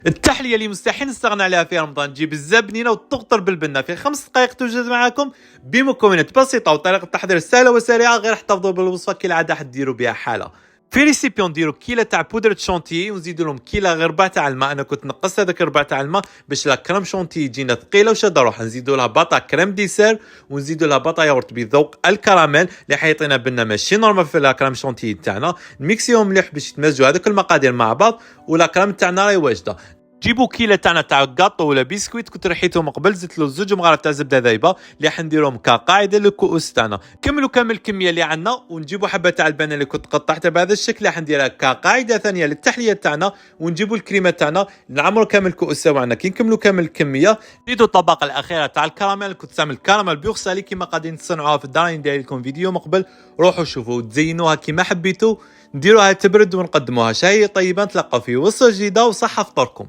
التحليه اللي مستحيل نستغنى عليها في رمضان، تجيب الزبنينه وتغطر بالبنه في 5 دقائق توجد معكم بمكونات بسيطه وطريقه تحضير سهله وسريعه. غير احتفظوا بالوصفه كالعاده حديروا بها حاله. في ريسيبيون نديروا كيله تاع بودره شونتي ونزيدوا لهم كيله غير ربع تاع الماء. انا كنت نقصت هذاك ربع تاع الماء باش لا كريم شونتي يجينا ثقيله وشاده روحها. نزيدوا لها باطا كريم ديسير ونزيدوا لها باطا ياغورت بذوق الكراميل اللي حيعطينا بنه ماشي نورمال في لا كريم شونتي تاعنا. نميكسيهم مليح باش يتمزجوا هذوك المقادير مع بعض ولا كريم تاعنا راهي واجده. جيبوا كيله تاعنا تاع كاطو ولا بسكويت كنت ريحيتهم قبل، زدت له زوج مغارف تاع زبده ذايبه اللي حنديرهم كقاعده للكؤوس تاعنا. كملوا كامل الكميه اللي عندنا ونجيبوا حبه تاع البنه اللي كنت قطعتها بهذا الشكل اللي حنديرها كقاعده ثانيه للتحليه تاعنا. ونجيبوا الكريمه تاعنا نعمروا كامل الكؤوس تاعنا. كي نكملوا كامل الكميه نزيدوا الطبقه الاخيره تاع الكراميل. كنت تعمل كراميل بيغسالي كيما قاعدين تصنعوها في الدار. ندير لكم فيديو مقبل، روحوا شوفوا وتزينوها كيما حبيتوا. نديروها تبرد ونقدموها شاي طيبه. نتلقاو في وصفه جديده وصحه فطوركم.